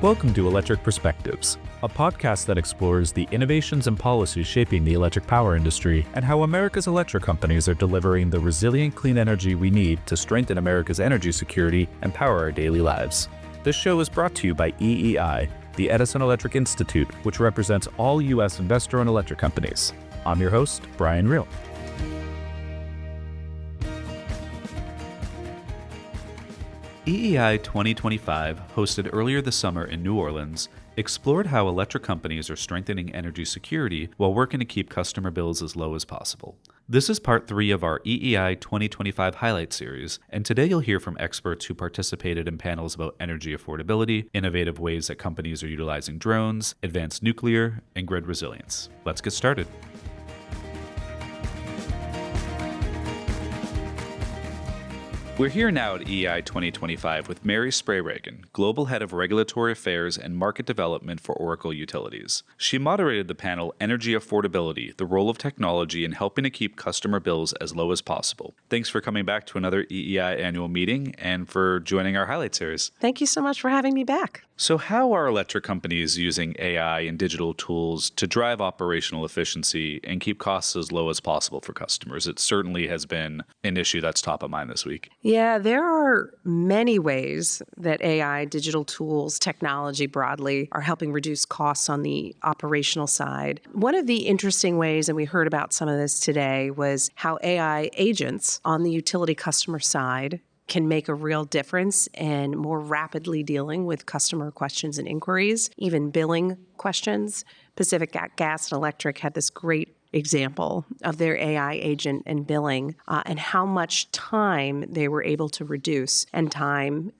Welcome to Electric Perspectives, a podcast that explores the innovations and policies shaping the electric power industry and how America's electric companies are delivering the resilient clean energy we need to strengthen America's energy security and power our daily lives. This show is brought to you by EEI, the Edison Electric Institute, which represents all U.S. investor-owned electric companies. I'm your host, Brian Reel. EEI 2025, hosted earlier this summer in New Orleans, explored how electric companies are strengthening energy security while working to keep customer bills as low as possible. This is part 3 of our EEI 2025 highlight series, and today you'll hear from experts who participated in panels about energy affordability, innovative ways that companies are utilizing drones, advanced nuclear, and grid resilience. Let's get started. We're here now at EEI 2025 with Mary Sprayregen, Global Head of Regulatory Affairs and Market Development for Oracle Utilities. She moderated the panel Energy Affordability, the Role of Technology in Helping to Keep Customer Bills as Low as Possible. Thanks for coming back to another EEI annual meeting and for joining our highlight series. Thank you so much for having me back. So how are electric companies using AI and digital tools to drive operational efficiency and keep costs as low as possible for customers? It certainly has been an issue that's top of mind this week. Yeah, there are many ways that AI, digital tools, technology broadly are helping reduce costs on the operational side. One of the interesting ways, and we heard about some of this today, was how AI agents on the utility customer side can make a real difference in more rapidly dealing with customer questions and inquiries, even billing questions. Pacific Gas and Electric had this great example of their AI agent and billing and how much time they were able to reduce. And time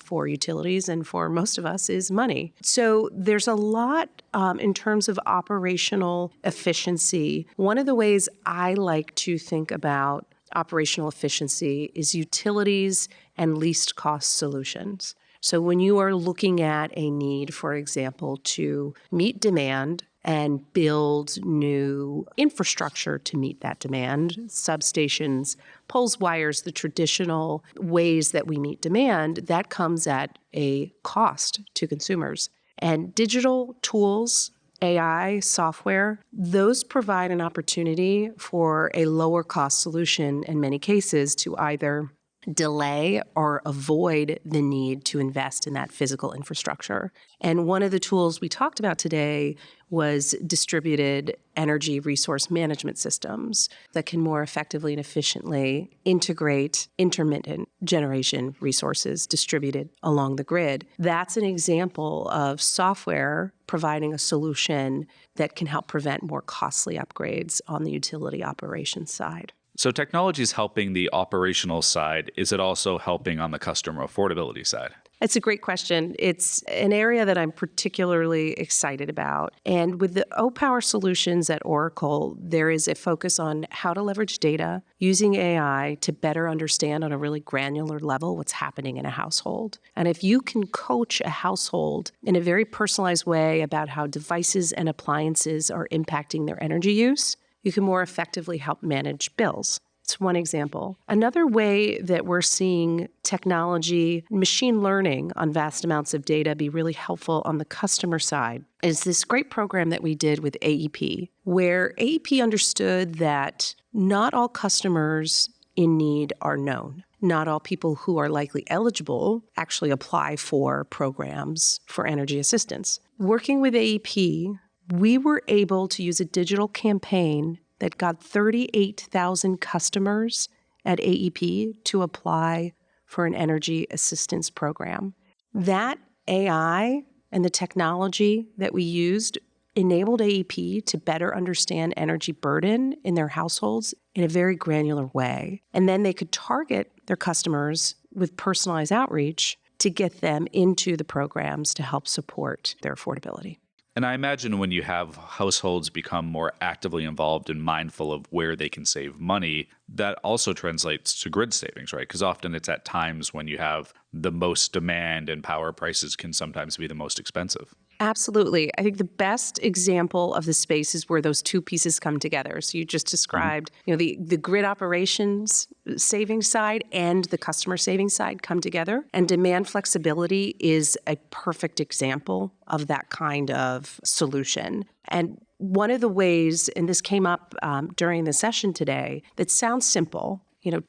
for utilities and for most of us is money. So there's a lot in terms of operational efficiency. One of the ways I like to think about operational efficiency is utilities and least cost solutions. So when you are looking at a need, for example, to meet demand and build new infrastructure to meet that demand, substations, poles, wires, the traditional ways that we meet demand, that comes at a cost to consumers. And digital tools, AI, software, those provide an opportunity for a lower cost solution in many cases to either delay or avoid the need to invest in that physical infrastructure. And one of the tools we talked about today was distributed energy resource management systems that can more effectively and efficiently integrate intermittent generation resources distributed along the grid. That's an example of software providing a solution that can help prevent more costly upgrades on the utility operations side. So technology is helping the operational side. Is it also helping on the customer affordability side? It's a great question. It's an area that I'm particularly excited about. And with the O-Power solutions at Oracle, there is a focus on how to leverage data using AI to better understand on a really granular level what's happening in a household. And if you can coach a household in a very personalized way about how devices and appliances are impacting their energy use, you can more effectively help manage bills. It's one example. Another way that we're seeing technology, machine learning on vast amounts of data be really helpful on the customer side is this great program that we did with AEP, where AEP understood that not all customers in need are known. Not all people who are likely eligible actually apply for programs for energy assistance. Working with AEP, we were able to use a digital campaign that got 38,000 customers at AEP to apply for an energy assistance program. That AI and the technology that we used enabled AEP to better understand energy burden in their households in a very granular way. And then they could target their customers with personalized outreach to get them into the programs to help support their affordability. And I imagine when you have households become more actively involved and mindful of where they can save money, that also translates to grid savings, right? Because often it's at times when you have the most demand and power prices can sometimes be the most expensive. Absolutely. I think the best example of the space is where those two pieces come together. So you just described, the grid operations savings side and the customer savings side come together. And demand flexibility is a perfect example of that kind of solution. And one of the ways, and this came up during the session today, that sounds simple,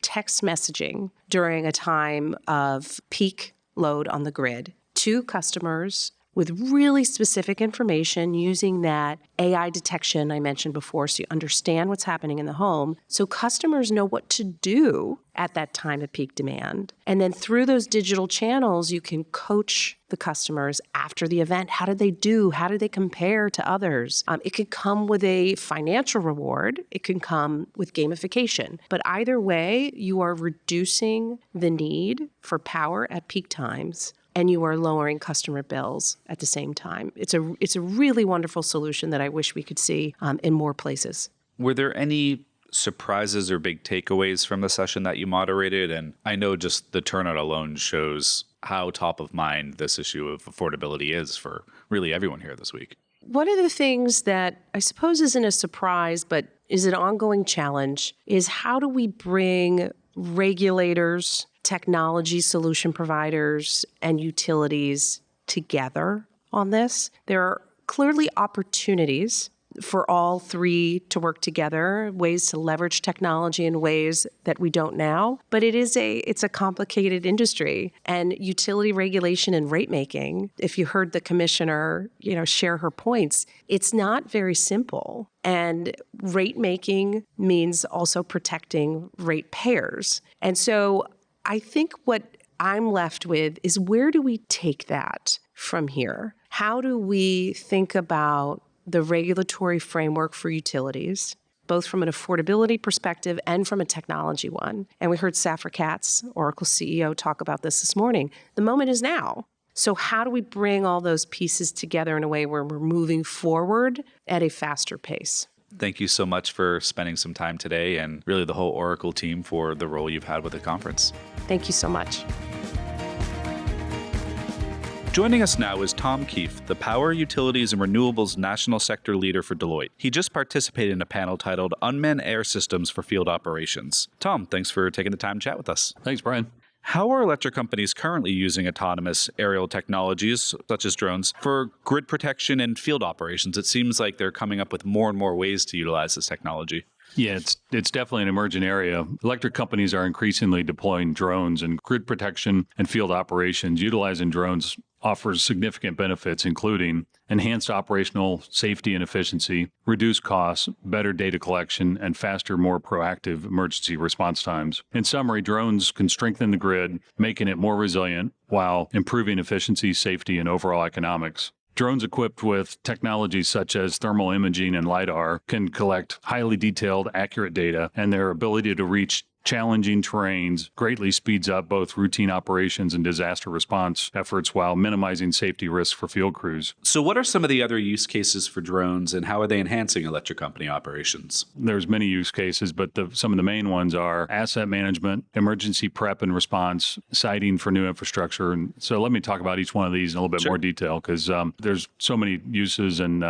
text messaging during a time of peak load on the grid to customers with really specific information using that AI detection I mentioned before, so you understand what's happening in the home, so customers know what to do at that time of peak demand. And then through those digital channels, you can coach the customers after the event. How did they do? How did they compare to others? It could come with a financial reward. It can come with gamification. But either way, you are reducing the need for power at peak times, and you are lowering customer bills at the same time. It's a really wonderful solution that I wish we could see in more places. Were there any surprises or big takeaways from the session that you moderated? And I know just the turnout alone shows how top of mind this issue of affordability is for really everyone here this week. One of the things that I suppose isn't a surprise, but is an ongoing challenge, is how do we bring regulators, technology solution providers, and utilities together on this? There are clearly opportunities for all three to work together, ways to leverage technology in ways that we don't now. But it's a complicated industry. And utility regulation and rate making, if you heard the commissioner, share her points, it's not very simple. And rate making means also protecting ratepayers. And so I think what I'm left with is, where do we take that from here? How do we think about the regulatory framework for utilities, both from an affordability perspective and from a technology one? And we heard Safra Katz, Oracle CEO, talk about this morning. The moment is now. So how do we bring all those pieces together in a way where we're moving forward at a faster pace? Thank you so much for spending some time today, and really the whole Oracle team for the role you've had with the conference. Thank you so much. Joining us now is Tom Keefe, the Power, Utilities, and Renewables National Sector Leader for Deloitte. He just participated in a panel titled Unmanned Air Systems for Field Operations. Tom, thanks for taking the time to chat with us. Thanks, Brian. How are electric companies currently using autonomous aerial technologies, such as drones, for grid protection and field operations? It seems like they're coming up with more and more ways to utilize this technology. Yeah, it's definitely an emerging area. Electric companies are increasingly deploying drones in grid protection and field operations. Utilizing drones offers significant benefits, including enhanced operational safety and efficiency, reduced costs, better data collection, and faster, more proactive emergency response times. In summary, drones can strengthen the grid, making it more resilient while improving efficiency, safety, and overall economics. Drones equipped with technologies such as thermal imaging and LiDAR can collect highly detailed, accurate data, and their ability to reach challenging terrains greatly speeds up both routine operations and disaster response efforts while minimizing safety risks for field crews. So what are some of the other use cases for drones, and how are they enhancing electric company operations? There's many use cases, but some of the main ones are asset management, emergency prep and response, siting for new infrastructure. And so let me talk about each one of these in a little bit more detail, because there's so many uses, and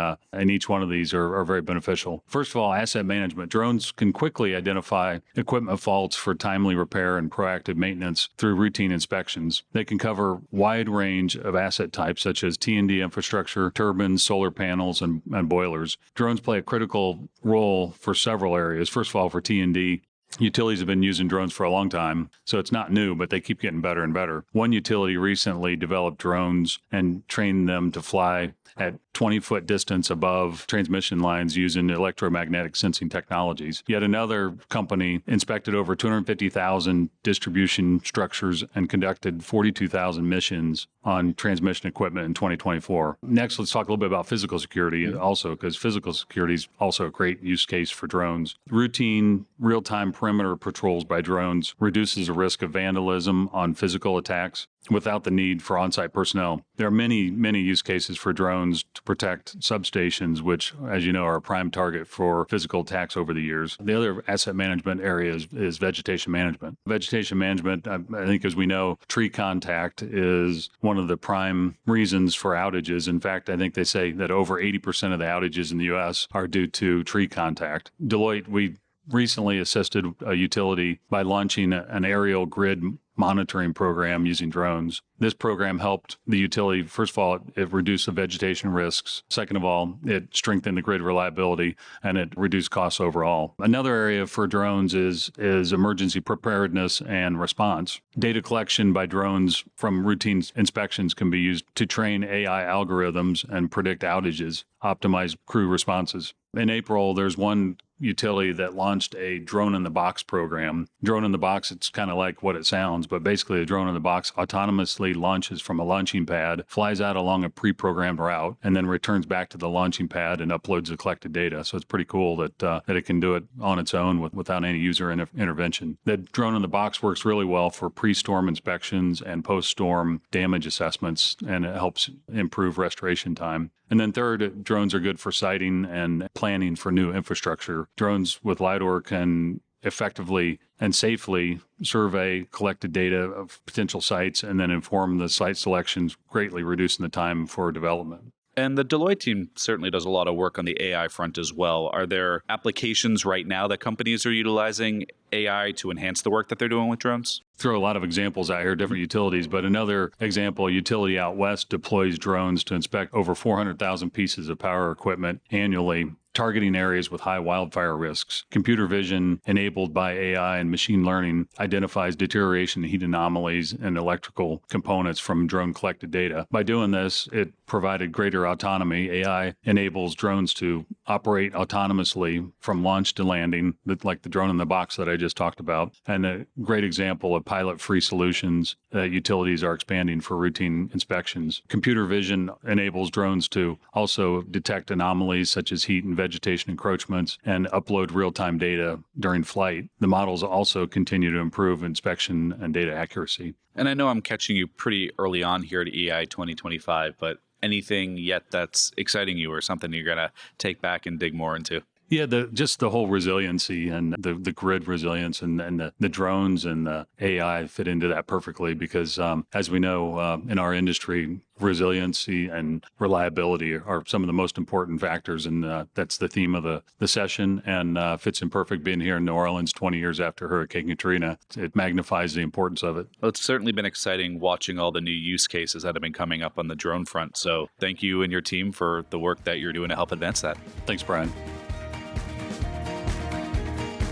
each one of these are very beneficial. First of all, asset management. Drones can quickly identify equipment faults for timely repair and proactive maintenance through routine inspections. They can cover wide range of asset types such as T&D infrastructure, turbines, solar panels, and boilers. Drones play a critical role for several areas. First of all, for T&D, utilities have been using drones for a long time, so it's not new, but they keep getting better and better. One utility recently developed drones and trained them to fly at 20-foot distance above transmission lines using electromagnetic sensing technologies. Yet another company inspected over 250,000 distribution structures and conducted 42,000 missions on transmission equipment in 2024. Next, let's talk a little bit about physical security also, because physical security is also a great use case for drones. Routine, real-time perimeter patrols by drones reduces the risk of vandalism on physical attacks without the need for on-site personnel. There are many, many use cases for drones protect substations, which, as you know, are a prime target for physical attacks over the years. The other asset management area is vegetation management. Vegetation management, I think, as we know, tree contact is one of the prime reasons for outages. In fact, I think they say that over 80% of the outages in the U.S. are due to tree contact. Deloitte, we recently assisted a utility by launching an aerial grid monitoring program using drones. This program helped the utility, first of all, it reduced the vegetation risks. Second of all, it strengthened the grid reliability and it reduced costs overall. Another area for drones is emergency preparedness and response. Data collection by drones from routine inspections can be used to train AI algorithms and predict outages, optimize crew responses. In April, there's one utility that launched a drone-in-the-box program. Drone-in-the-box, it's kind of like what it sounds, but basically a drone-in-the-box autonomously launches from a launching pad, flies out along a pre-programmed route, and then returns back to the launching pad and uploads the collected data. So it's pretty cool that it can do it on its own without any user intervention. The drone-in-the-box works really well for pre-storm inspections and post-storm damage assessments, and it helps improve restoration time. And then third, drones are good for siting and planning for new infrastructure. Drones with LiDAR can effectively and safely survey collected data of potential sites and then inform the site selections, greatly reducing the time for development. And the Deloitte team certainly does a lot of work on the AI front as well. Are there applications right now that companies are utilizing AI to enhance the work that they're doing with drones? Throw a lot of examples out here, different utilities, but another example, a utility out west deploys drones to inspect over 400,000 pieces of power equipment annually, targeting areas with high wildfire risks. Computer vision enabled by AI and machine learning identifies deterioration and heat anomalies and electrical components from drone collected data. By doing this, it provided greater autonomy. AI enables drones to operate autonomously from launch to landing, like the drone in the box that I just talked about. And a great example of pilot-free solutions that utilities are expanding for routine inspections. Computer vision enables drones to also detect anomalies such as heat and vegetation encroachments and upload real-time data during flight. The models also continue to improve inspection and data accuracy. And I know I'm catching you pretty early on here at EEI 2025, but anything yet that's exciting you or something you're going to take back and dig more into? Yeah, just the whole resiliency and the grid resilience and the drones and the AI fit into that perfectly because, as we know, in our industry, resiliency and reliability are some of the most important factors. And that's the theme of the session and fits in perfect being here in New Orleans 20 years after Hurricane Katrina. It magnifies the importance of it. Well, it's certainly been exciting watching all the new use cases that have been coming up on the drone front. So thank you and your team for the work that you're doing to help advance that. Thanks, Brian.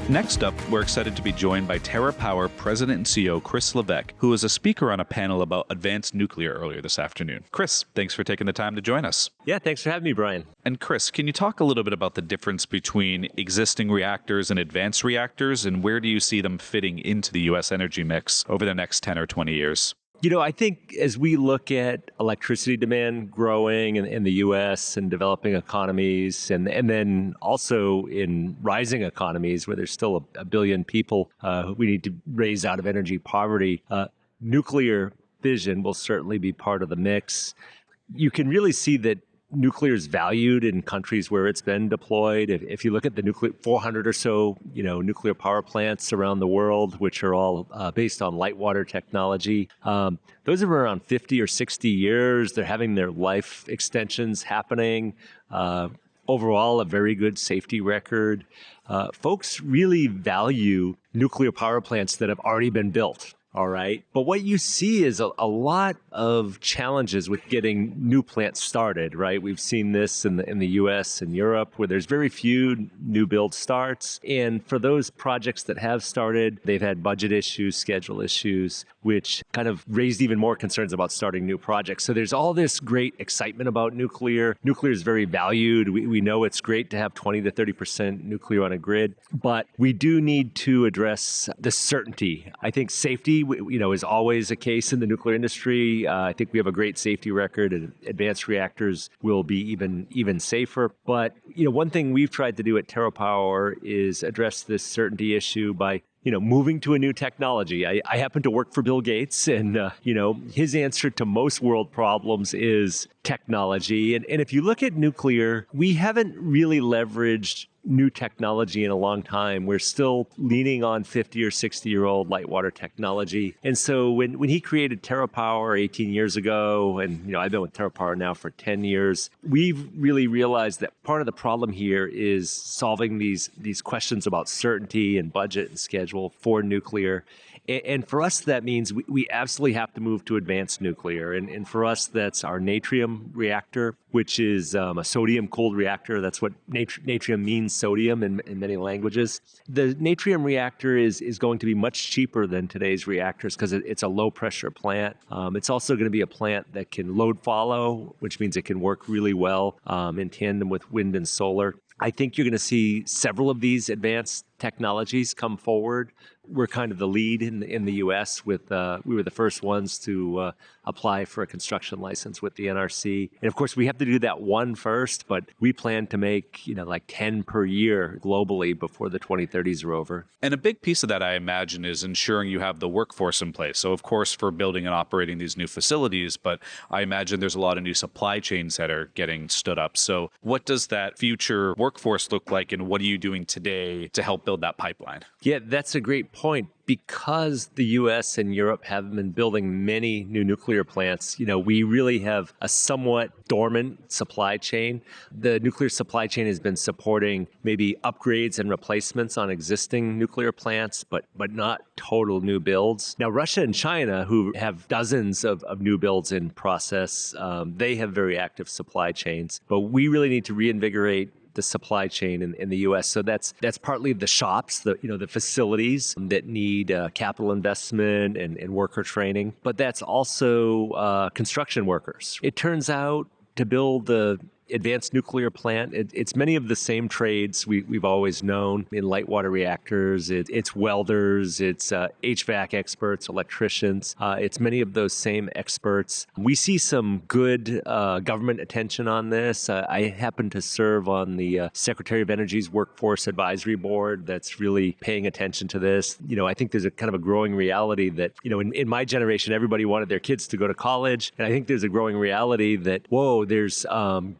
Next up, we're excited to be joined by TerraPower President and CEO Chris Levesque, who was a speaker on a panel about advanced nuclear earlier this afternoon. Chris, thanks for taking the time to join us. Yeah, thanks for having me, Brian. And Chris, can you talk a little bit about the difference between existing reactors and advanced reactors, and where do you see them fitting into the U.S. energy mix over the next 10 or 20 years? You know, I think as we look at electricity demand growing in the U.S. and developing economies, and then also in rising economies where there's still a billion people we need to raise out of energy poverty, nuclear fission will certainly be part of the mix. You can really see that nuclear is valued in countries where it's been deployed. If you look at the 400 or so, nuclear power plants around the world, which are all based on light water technology, those are around 50 or 60 years. They're having their life extensions happening. Overall, a very good safety record. Folks really value nuclear power plants that have already been built. All right. But what you see is a lot of challenges with getting new plants started, right? We've seen this in the U.S. and Europe where there's very few new build starts. And for those projects that have started, they've had budget issues, schedule issues, which kind of raised even more concerns about starting new projects. So there's all this great excitement about nuclear. Nuclear is very valued. We know it's great to have 20 to 30% nuclear on a grid, but we do need to address the certainty. I think safety is always a case in the nuclear industry. I think we have a great safety record, and advanced reactors will be even safer. But one thing we've tried to do at TerraPower is address this certainty issue by moving to a new technology. I happen to work for Bill Gates, and, his answer to most world problems is technology. And if you look at nuclear, we haven't really leveraged new technology in a long time. We're still leaning on 50 or 60-year-old light water technology. And so when he created TerraPower 18 years ago, and I've been with TerraPower now for 10 years, we've really realized that part of the problem here is solving these questions about certainty and budget and schedule for nuclear. And for us, that means we absolutely have to move to advanced nuclear. And for us, that's our natrium reactor, which is a sodium-cooled reactor. That's what natrium means, sodium, in many languages. The natrium reactor is going to be much cheaper than today's reactors because it's a low-pressure plant. It's also going to be a plant that can load follow, which means it can work really well in tandem with wind and solar. I think you're going to see several of these advanced technologies come forward. We're kind of the lead in the U.S. with we were the first ones to apply for a construction license with the NRC. And of course, we have to do that one first, but we plan to make like 10 per year globally before the 2030s are over. And a big piece of that, I imagine, is ensuring you have the workforce in place. So, of course, for building and operating these new facilities, but I imagine there's a lot of new supply chains that are getting stood up. So what does that future workforce look like, and what are you doing today to help build that pipeline? Yeah, that's a great point. Because the U.S. and Europe have been building many new nuclear plants, we really have a somewhat dormant supply chain. The nuclear supply chain has been supporting maybe upgrades and replacements on existing nuclear plants, but not total new builds. Now, Russia and China, who have dozens of new builds in process, they have very active supply chains. But we really need to reinvigorate the supply chain in the U.S. So that's partly the shops, the facilities that need capital investment and worker training, but that's also construction workers. It turns out to build the advanced nuclear plant, it's many of the same trades we've always known in light water reactors. It's welders, it's HVAC experts, electricians. It's many of those same experts. We see some good government attention on this. I happen to serve on the Secretary of Energy's Workforce Advisory Board that's really paying attention to this. I think there's a kind of a growing reality that, in my generation, everybody wanted their kids to go to college. And I think there's a growing reality that, there's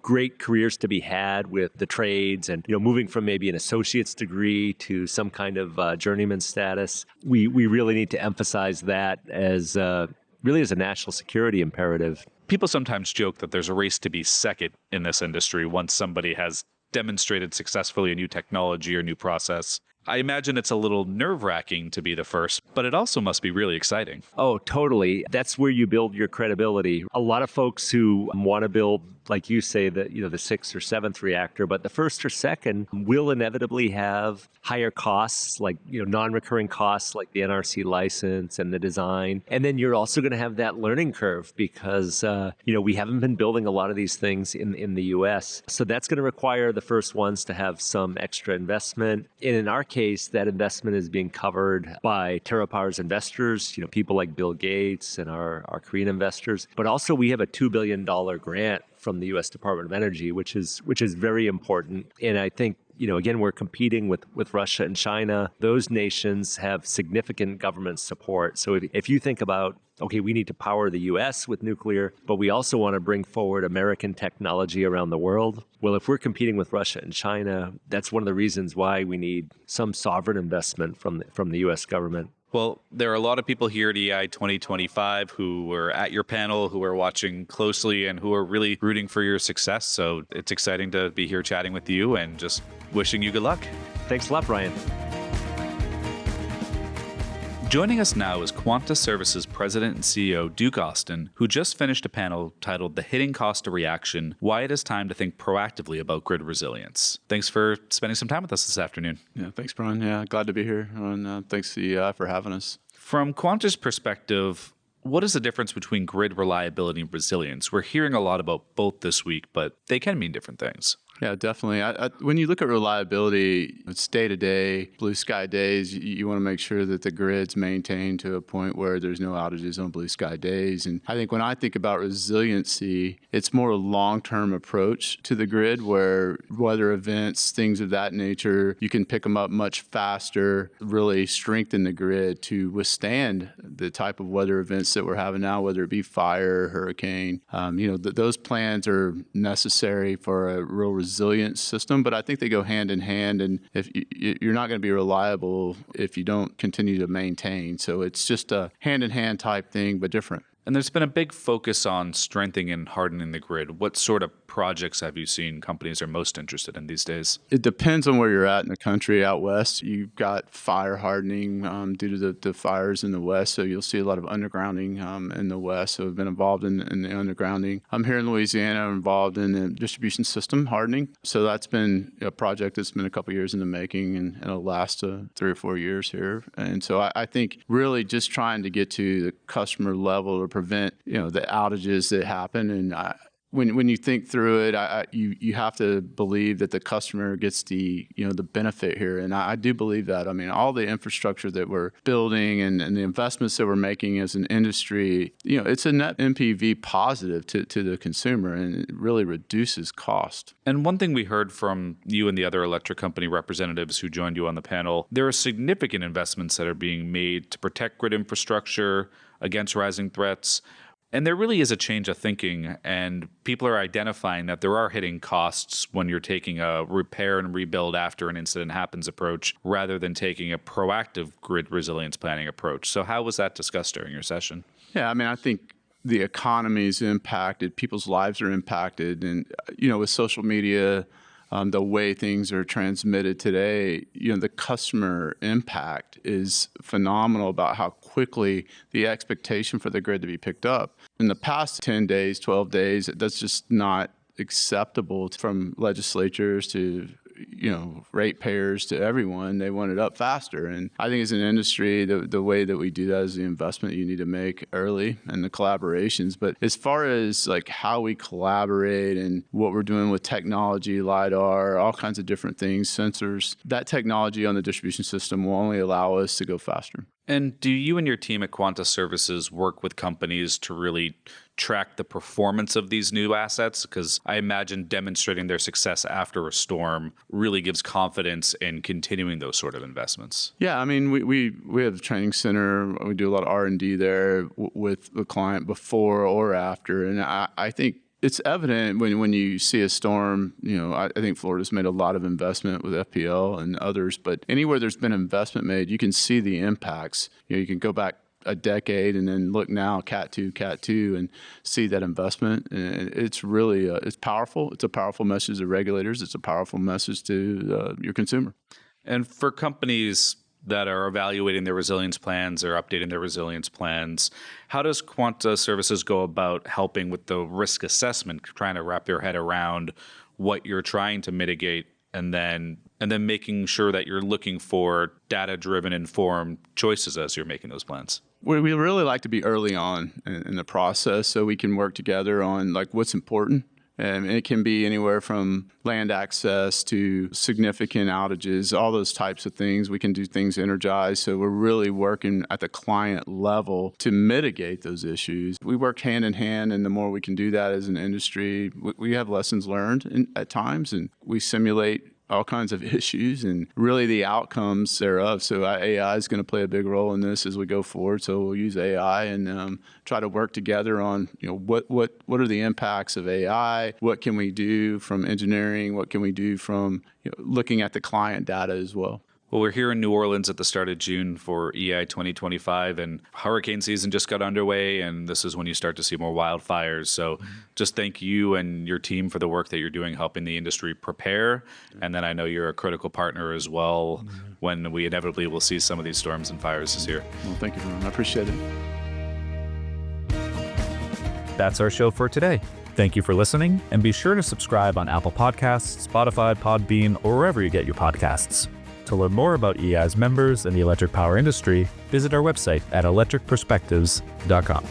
great careers to be had with the trades and, moving from maybe an associate's degree to some kind of journeyman status. We really need to emphasize that as really as a national security imperative. People sometimes joke that there's a race to be second in this industry once somebody has demonstrated successfully a new technology or new process. I imagine it's a little nerve-wracking to be the first, but it also must be really exciting. Oh, totally. That's where you build your credibility. A lot of folks who want to build, like you say, the sixth or seventh reactor, but the first or second will inevitably have higher costs, like non-recurring costs, like the NRC license and the design. And then you're also going to have that learning curve because we haven't been building a lot of these things in the U.S. So that's going to require the first ones to have some extra investment. And in our case, that investment is being covered by TerraPower's investors, people like Bill Gates and our Korean investors. But also we have a $2 billion grant from the U.S. Department of Energy, which is very important. And I think, again, we're competing with Russia and China. Those nations have significant government support. So if you think about, okay, we need to power the U.S. with nuclear, but we also want to bring forward American technology around the world. Well, if we're competing with Russia and China, that's one of the reasons why we need some sovereign investment from the U.S. government. Well, there are a lot of people here at EEI 2025 who were at your panel, who are watching closely, and who are really rooting for your success. So it's exciting to be here chatting with you and just wishing you good luck. Thanks a lot, Brian. Joining us now is Quanta Services President and CEO Duke Austin, who just finished a panel titled The Hidden Cost of Reaction, Why It Is Time to Think Proactively About Grid Resilience. Thanks for spending some time with us this afternoon. Yeah, thanks, Brian. Yeah, glad to be here. And thanks to EEI for having us. From Quanta's perspective, what is the difference between grid reliability and resilience? We're hearing a lot about both this week, but they can mean different things. Yeah, definitely. When you look at reliability, it's day-to-day, blue sky days. You want to make sure that the grid's maintained to a point where there's no outages on blue sky days. And I think when I think about resiliency, it's more a long-term approach to the grid where weather events, things of that nature, you can pick them up much faster, really strengthen the grid to withstand the type of weather events that we're having now, whether it be fire, hurricane. Those plans are necessary for a real resilient system, but I think they go hand in hand. And if you're not going to be reliable if you don't continue to maintain. So it's just a hand in hand type thing, but different. And there's been a big focus on strengthening and hardening the grid. What sort of projects have you seen companies are most interested in these days? It depends on where you're at in the country. Out west, you've got fire hardening due to the fires in the west. So you'll see a lot of undergrounding in the west. So I've been involved in the undergrounding. I'm here in Louisiana, I'm involved in the distribution system hardening. So that's been a project that's been a couple years in the making, and it'll last 3 or 4 years here. And so I think really just trying to get to the customer level to prevent the outages that happen. And when you think through it, you have to believe that the customer gets the benefit here, and I do believe that. I mean, all the infrastructure that we're building and the investments that we're making as an industry, it's a net NPV positive to the consumer, and it really reduces cost. And one thing we heard from you and the other electric company representatives who joined you on the panel, there are significant investments that are being made to protect grid infrastructure against rising threats. And there really is a change of thinking, and people are identifying that there are hitting costs when you're taking a repair and rebuild after an incident happens approach rather than taking a proactive grid resilience planning approach. So how was that discussed during your session? Yeah, I mean, I think the economy is impacted, people's lives are impacted, and with social media, the way things are transmitted today, the customer impact is phenomenal about how quickly the expectation for the grid to be picked up. In the past 10 days, 12 days, that's just not acceptable from legislatures to ratepayers to everyone. They want it up faster. And I think as an industry, the way that we do that is the investment you need to make early and the collaborations. But as far as like how we collaborate and what we're doing with technology, LiDAR, all kinds of different things, sensors, that technology on the distribution system will only allow us to go faster. And do you and your team at Quanta Services work with companies to really track the performance of these new assets? Because I imagine demonstrating their success after a storm really gives confidence in continuing those sort of investments. Yeah, I mean, we have a training center. We do a lot of R&D there with the client before or after. And I think it's evident when you see a storm. I think Florida's made a lot of investment with FPL and others, but anywhere there's been investment made, you can see the impacts. You can go back a decade and then look now, Cat 2, and see that investment. And it's really, it's powerful. It's a powerful message to regulators. It's a powerful message to your consumer. And for companies that are evaluating their resilience plans or updating their resilience plans, how does Quanta Services go about helping with the risk assessment, trying to wrap their head around what you're trying to mitigate, and then making sure that you're looking for data-driven, informed choices as you're making those plans? We really like to be early on in the process so we can work together on like what's important. And it can be anywhere from land access to significant outages, all those types of things. We can do things energized. So we're really working at the client level to mitigate those issues. We work hand in hand, and the more we can do that as an industry, we have lessons learned at times, and we simulate all kinds of issues and really the outcomes thereof. So AI is going to play a big role in this as we go forward. So we'll use AI and try to work together on what are the impacts of AI? What can we do from engineering? What can we do from looking at the client data as well? Well, we're here in New Orleans at the start of June for EEI 2025, and hurricane season just got underway, and this is when you start to see more wildfires. So just thank you and your team for the work that you're doing helping the industry prepare. And then I know you're a critical partner as well when we inevitably will see some of these storms and fires this year. Well, thank you, Ron. I appreciate it. That's our show for today. Thank you for listening, and be sure to subscribe on Apple Podcasts, Spotify, Podbean, or wherever you get your podcasts. To learn more about EEI's members and the electric power industry, visit our website at electricperspectives.com.